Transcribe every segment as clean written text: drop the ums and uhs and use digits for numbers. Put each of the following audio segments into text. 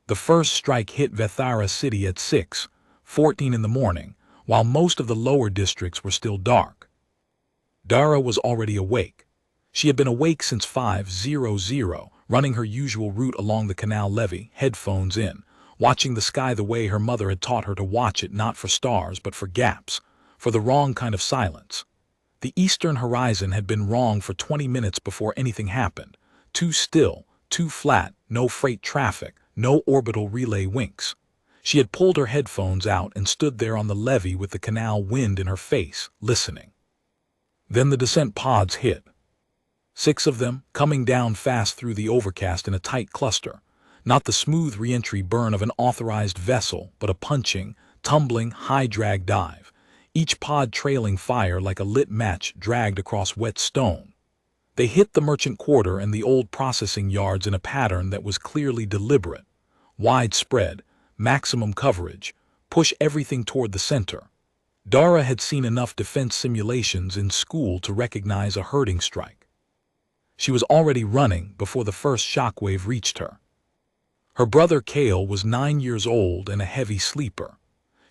The first strike hit Vethara City at 6:14 in the morning, while most of the lower districts were still dark. Dara was already awake. She had been awake since 5:00, running her usual route along the canal levee, headphones in, watching the sky the way her mother had taught her to watch it, not for stars but for gaps, for the wrong kind of silence. The eastern horizon had been wrong for 20 minutes before anything happened. Too still, too flat, no freight traffic, no orbital relay winks. She had pulled her headphones out and stood there on the levee with the canal wind in her face, listening. Then the descent pods hit. 6 of them, coming down fast through the overcast in a tight cluster. Not the smooth re-entry burn of an authorized vessel, but a punching, tumbling, high-drag dive, each pod trailing fire like a lit match dragged across wet stone. They hit the merchant quarter and the old processing yards in a pattern that was clearly deliberate. Widespread, maximum coverage, push everything toward the center. Dara had seen enough defense simulations in school to recognize a herding strike. She was already running before the first shockwave reached her. Her brother Cael was 9 years old and a heavy sleeper.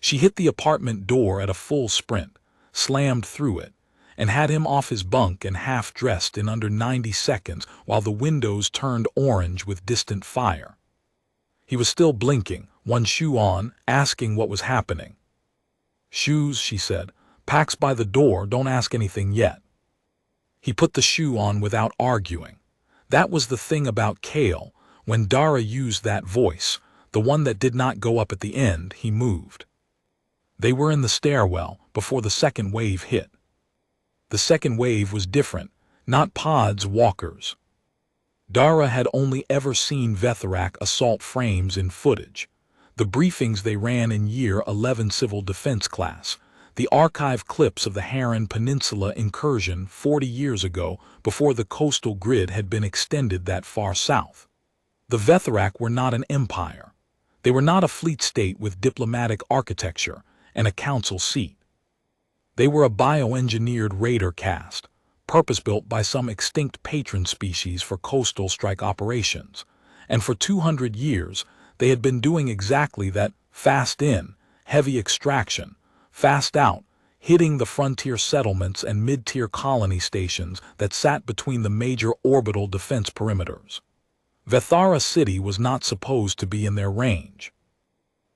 She hit the apartment door at a full sprint, slammed through it, and had him off his bunk and half-dressed in under 90 seconds while the windows turned orange with distant fire. He was still blinking, one shoe on, asking what was happening. "Shoes," she said. "Pack's by the door, don't ask anything yet." He put the shoe on without arguing. That was the thing about Cael. When Dara used that voice, the one that did not go up at the end, he moved. They were in the stairwell before the second wave hit. The second wave was different, not pods, walkers. Dara had only ever seen Vetharak assault frames in footage, the briefings they ran in Year 11 Civil Defense class, the archive clips of the Harran Peninsula incursion 40 years ago before the coastal grid had been extended that far south. The Vetharak were not an empire. They were not a fleet state with diplomatic architecture and a council seat. They were a bioengineered raider caste, purpose-built by some extinct patron species for coastal strike operations, and for 200 years they had been doing exactly that: fast in, heavy extraction, fast out, hitting the frontier settlements and mid-tier colony stations that sat between the major orbital defense perimeters. Vethara City was not supposed to be in their range.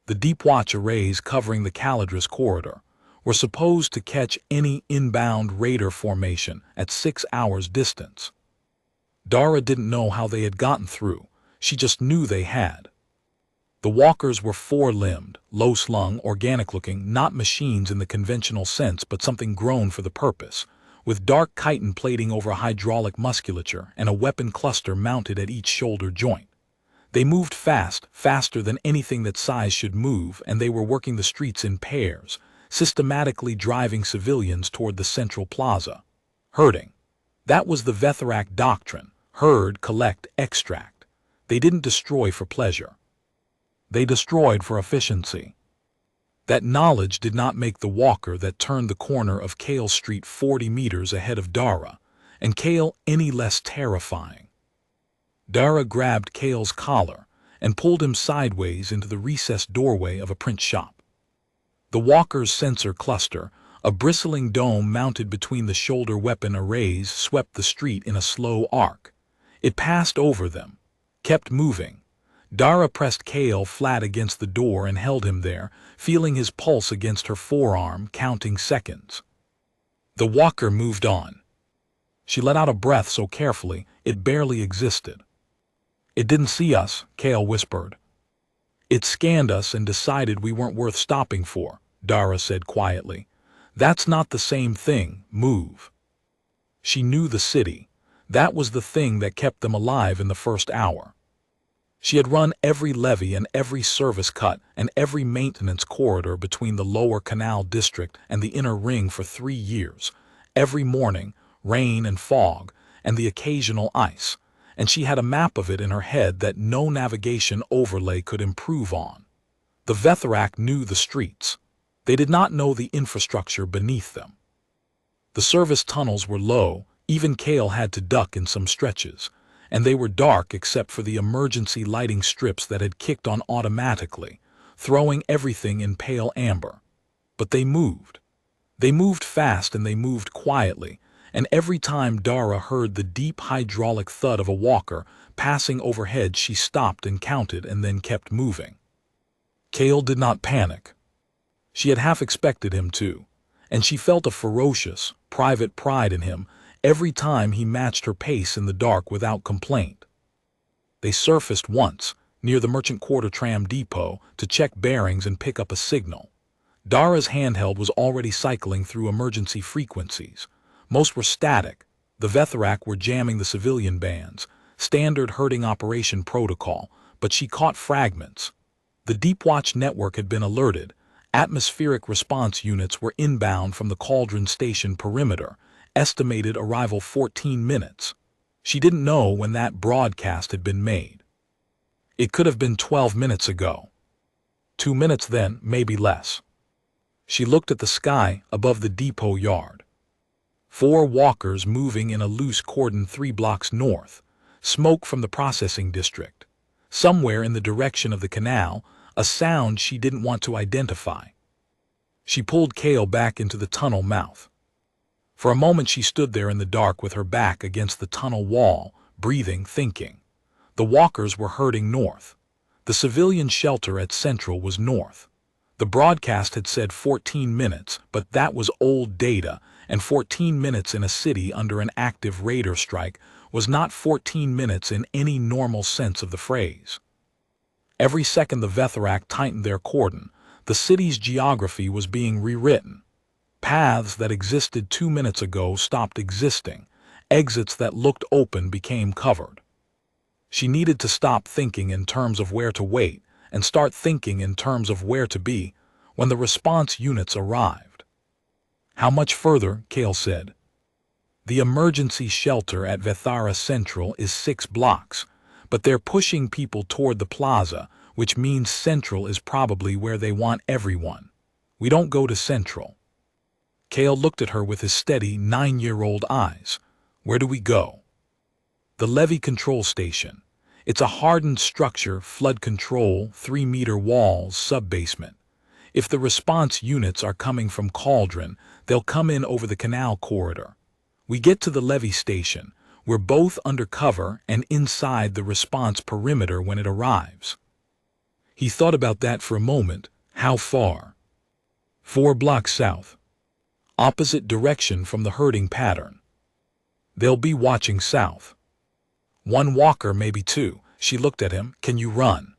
The deep watch arrays covering the Caladris corridor were supposed to catch any inbound raider formation at 6 hours distance. Dara didn't know how they had gotten through, she just knew they had. The walkers were 4-limbed, low-slung, organic-looking, not machines in the conventional sense but something grown for the purpose, with dark chitin plating over hydraulic musculature and a weapon cluster mounted at each shoulder joint. They moved fast, faster than anything that size should move, and they were working the streets in pairs, systematically driving civilians toward the central plaza. Herding. That was the Vetharak doctrine: herd, collect, extract. They didn't destroy for pleasure. They destroyed for efficiency. That knowledge did not make the walker that turned the corner of Cael Street 40 meters ahead of Dara, and Cael any less terrifying. Dara grabbed Cael's collar and pulled him sideways into the recessed doorway of a print shop. The walker's sensor cluster, a bristling dome mounted between the shoulder weapon arrays, swept the street in a slow arc. It passed over them, kept moving. Dara pressed Cael flat against the door and held him there, feeling his pulse against her forearm, counting seconds. The walker moved on. She let out a breath so carefully it barely existed. "It didn't see us," Cael whispered. "It scanned us and decided we weren't worth stopping for," Dara said quietly. "That's not the same thing. Move." She knew the city. That was the thing that kept them alive in the first hour. She had run every levee and every service cut and every maintenance corridor between the lower canal district and the inner ring for 3 years, every morning, rain and fog, and the occasional ice, and she had a map of it in her head that no navigation overlay could improve on. The Vetharak knew the streets. They did not know the infrastructure beneath them. The service tunnels were low, even Cael had to duck in some stretches, and they were dark except for the emergency lighting strips that had kicked on automatically, throwing everything in pale amber. But they moved. They moved fast and they moved quietly, and every time Dara heard the deep hydraulic thud of a walker passing overhead, she stopped and counted and then kept moving. Cael did not panic. She had half expected him to, and she felt a ferocious, private pride in him every time he matched her pace in the dark without complaint. They surfaced once, near the Merchant Quarter tram depot, to check bearings and pick up a signal. Dara's handheld was already cycling through emergency frequencies. Most were static. The Vetharak were jamming the civilian bands, standard herding operation protocol, but she caught fragments. The Deep Watch network had been alerted. Atmospheric response units were inbound from the Cauldron Station perimeter, estimated arrival 14 minutes. She didn't know when that broadcast had been made. It could have been 12 minutes ago. 2 minutes then, maybe less. She looked at the sky above the depot yard. 4 walkers moving in a loose cordon 3 blocks north, smoke from the processing district. Somewhere in the direction of the canal, a sound she didn't want to identify. She pulled Cael back into the tunnel mouth. For a moment she stood there in the dark with her back against the tunnel wall, breathing, thinking. The walkers were herding north. The civilian shelter at Central was north. The broadcast had said 14 minutes, but that was old data, and 14 minutes in a city under an active raider strike was not 14 minutes in any normal sense of the phrase. Every second the Vetharak tightened their cordon, the city's geography was being rewritten. Paths that existed 2 minutes ago stopped existing. Exits that looked open became covered. She needed to stop thinking in terms of where to wait and start thinking in terms of where to be when the response units arrived. "How much further?" Cael said. "The emergency shelter at Vethara Central is 6 blocks, but they're pushing people toward the plaza, which means Central is probably where they want everyone. We don't go to Central." Cael looked at her with his steady 9-year-old eyes. "Where do we go?" "The levee control station. It's a hardened structure, flood control, 3-meter walls, sub-basement. If the response units are coming from Cauldron, they'll come in over the canal corridor. We get to the levee station. We're both under cover and inside the response perimeter when it arrives." He thought about that for a moment. How far? 4 blocks south. Opposite direction from the herding pattern. They'll be watching south. 1 walker, maybe 2. She looked at him. "Can you run?"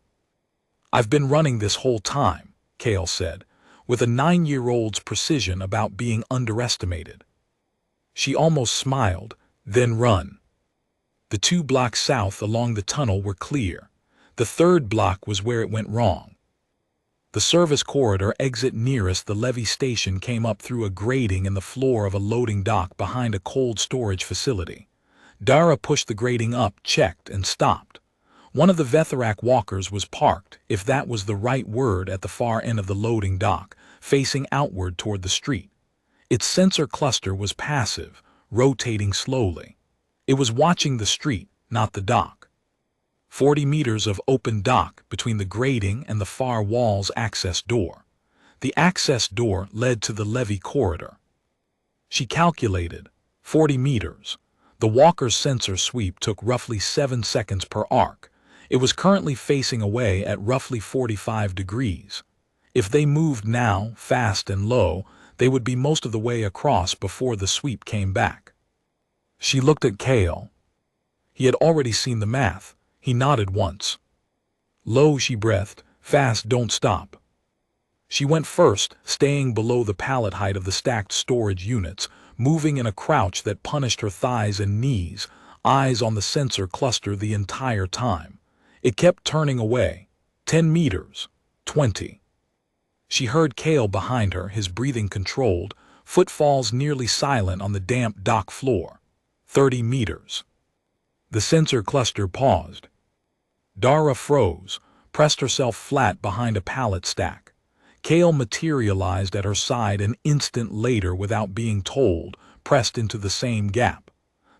"I've been running this whole time," Cael said, with a 9-year-old's precision about being underestimated. She almost smiled. "Then run." The 2 blocks south along the tunnel were clear. The 3rd block was where it went wrong. The service corridor exit nearest the levee station came up through a grating in the floor of a loading dock behind a cold storage facility. Dara pushed the grating up, checked, and stopped. One of the Vetharak walkers was parked, if that was the right word, at the far end of the loading dock, facing outward toward the street. Its sensor cluster was passive, rotating slowly. It was watching the street, not the dock. 40 meters of open dock between the grating and the far wall's access door. The access door led to the levee corridor. She calculated. 40 meters. The walker's sensor sweep took roughly 7 seconds per arc. It was currently facing away at roughly 45 degrees. If they moved now, fast and low, they would be most of the way across before the sweep came back. She looked at Cael. He had already seen the math. He nodded once. "Low," she breathed. "Fast, don't stop." She went first, staying below the pallet height of the stacked storage units, moving in a crouch that punished her thighs and knees, eyes on the sensor cluster the entire time. It kept turning away. 10 meters. 20. She heard Cael behind her, his breathing controlled, footfalls nearly silent on the damp dock floor. 30 meters. The sensor cluster paused. Dara froze, pressed herself flat behind a pallet stack. Cael materialized at her side an instant later without being told, pressed into the same gap.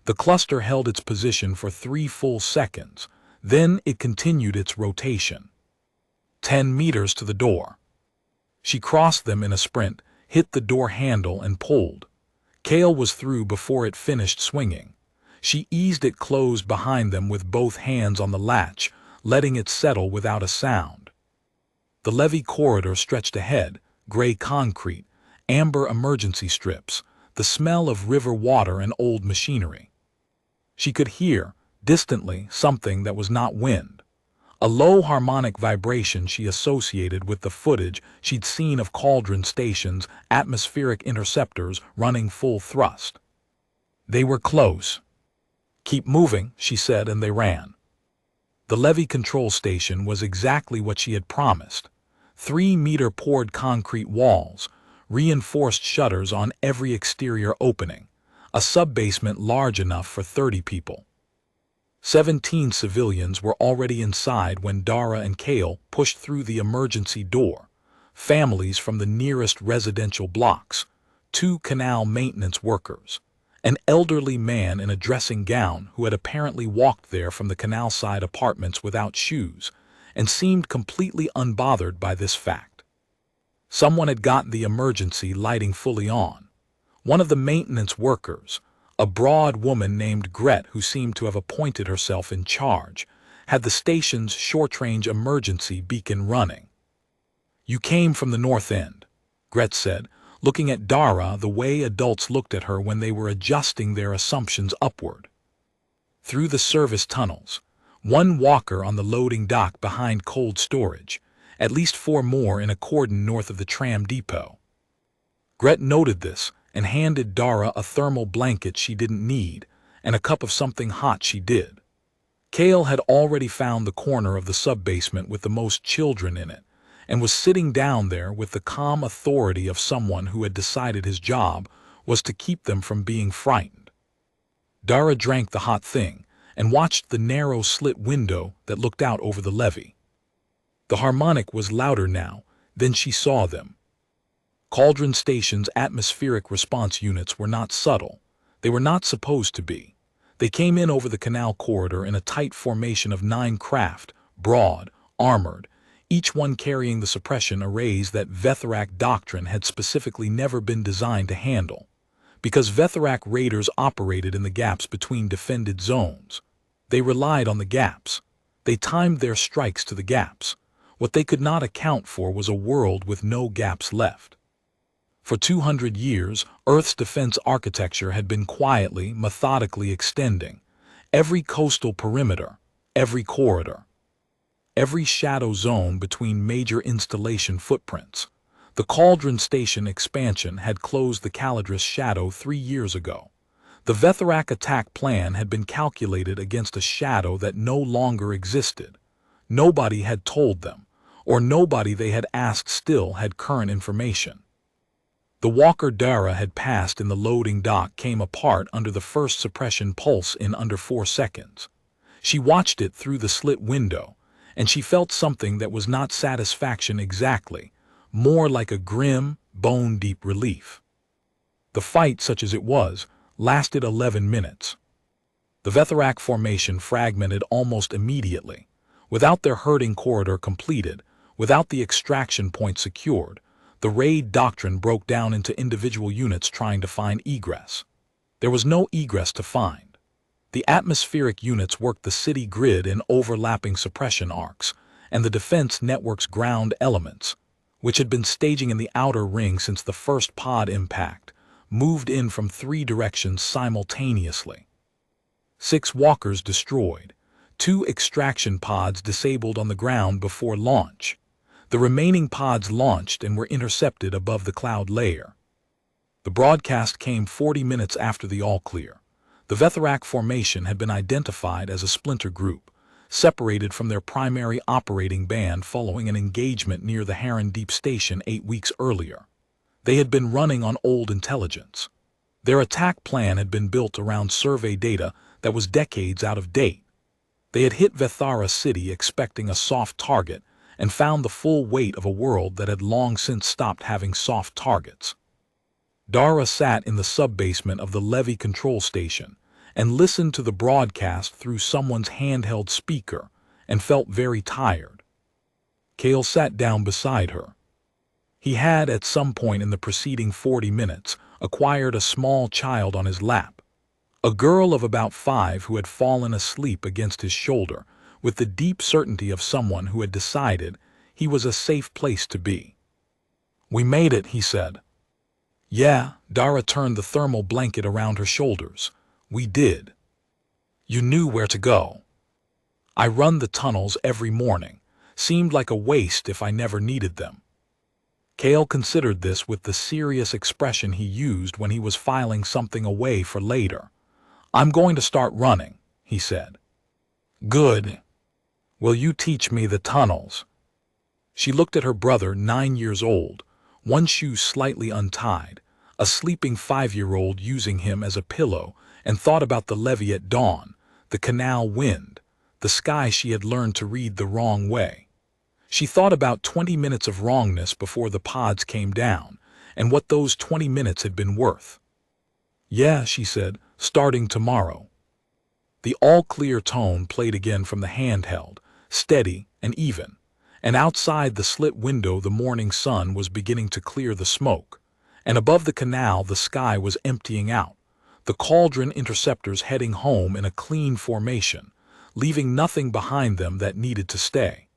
The cluster held its position for 3 full seconds. Then it continued its rotation. 10 meters to the door. She crossed them in a sprint, hit the door handle and pulled. Cael was through before it finished swinging. She eased it closed behind them with both hands on the latch, letting it settle without a sound. The levee corridor stretched ahead, gray concrete, amber emergency strips, the smell of river water and old machinery. She could hear, distantly, something that was not wind. A low harmonic vibration she associated with the footage she'd seen of Cauldron Station's atmospheric interceptors running full thrust. They were close. "Keep moving," she said, and they ran. The levee control station was exactly what she had promised. 3-meter poured concrete walls, reinforced shutters on every exterior opening, a sub-basement large enough for 30 people. 17 civilians were already inside when Dara and Cael pushed through the emergency door. Families from the nearest residential blocks, 2 canal maintenance workers, an elderly man in a dressing gown who had apparently walked there from the canal-side apartments without shoes and seemed completely unbothered by this fact. Someone had gotten the emergency lighting fully on. One of the maintenance workers, a broad woman named Gret who seemed to have appointed herself in charge, had the station's short-range emergency beacon running. "You came from the north end," Gret said, looking at Dara the way adults looked at her when they were adjusting their assumptions upward. "Through the service tunnels, 1 walker on the loading dock behind cold storage, at least 4 more in a cordon north of the tram depot." Gret noted this and handed Dara a thermal blanket she didn't need and a cup of something hot she did. Cael had already found the corner of the sub-basement with the most children in it and was sitting down there with the calm authority of someone who had decided his job was to keep them from being frightened. Dara drank the hot thing and watched the narrow slit window that looked out over the levee. The harmonic was louder now. Then she saw them. Cauldron Station's atmospheric response units were not subtle. They were not supposed to be. They came in over the canal corridor in a tight formation of 9 craft, broad, armored, each one carrying the suppression arrays that Vetharak doctrine had specifically never been designed to handle. Because Vetharak raiders operated in the gaps between defended zones, they relied on the gaps. They timed their strikes to the gaps. What they could not account for was a world with no gaps left. For 200 years, Earth's defense architecture had been quietly, methodically extending. Every coastal perimeter, every corridor, every shadow zone between major installation footprints. The Cauldron Station expansion had closed the Caladris shadow 3 years ago. The Vetharak attack plan had been calculated against a shadow that no longer existed. Nobody had told them, or nobody they had asked still had current information. The walker Dara had passed in the loading dock came apart under the first suppression pulse in under 4 seconds. She watched it through the slit window, and she felt something that was not satisfaction exactly, more like a grim, bone-deep relief. The fight, such as it was, lasted 11 minutes. The Vetharak formation fragmented almost immediately. Without their herding corridor completed, without the extraction point secured, the raid doctrine broke down into individual units trying to find egress. There was no egress to find. The atmospheric units worked the city grid in overlapping suppression arcs, and the defense network's ground elements, which had been staging in the outer ring since the first pod impact, moved in from 3 directions simultaneously. 6 walkers destroyed, 2 extraction pods disabled on the ground before launch. The remaining pods launched and were intercepted above the cloud layer. The broadcast came 40 minutes after the all-clear. The Vetharak formation had been identified as a splinter group, separated from their primary operating band following an engagement near the Heron Deep Station 8 weeks earlier. They had been running on old intelligence. Their attack plan had been built around survey data that was decades out of date. They had hit Vethara City expecting a soft target, and found the full weight of a world that had long since stopped having soft targets. Dara sat in the sub-basement of the levee control station, and listened to the broadcast through someone's handheld speaker and felt very tired. Cael sat down beside her. He had, at some point in the preceding 40 minutes, acquired a small child on his lap, a girl of about 5 who had fallen asleep against his shoulder with the deep certainty of someone who had decided he was a safe place to be. "We made it," he said. "Yeah," Dara turned the thermal blanket around her shoulders. "We did." "You knew where to go." "I run the tunnels every morning. Seemed like a waste if I never needed them." Cael considered this with the serious expression he used when he was filing something away for later. "I'm going to start running," he said. "Good. Will you teach me the tunnels?" She looked at her brother, 9 years old, one shoe slightly untied, a sleeping 5-year-old using him as a pillow, and thought about the levee at dawn, the canal wind, the sky she had learned to read the wrong way. She thought about 20 minutes of wrongness before the pods came down, and what those 20 minutes had been worth. "Yeah," she said, "starting tomorrow." The all-clear tone played again from the handheld, steady and even, and outside the slit window the morning sun was beginning to clear the smoke, and above the canal the sky was emptying out, the cauldron interceptors heading home in a clean formation, leaving nothing behind them that needed to stay.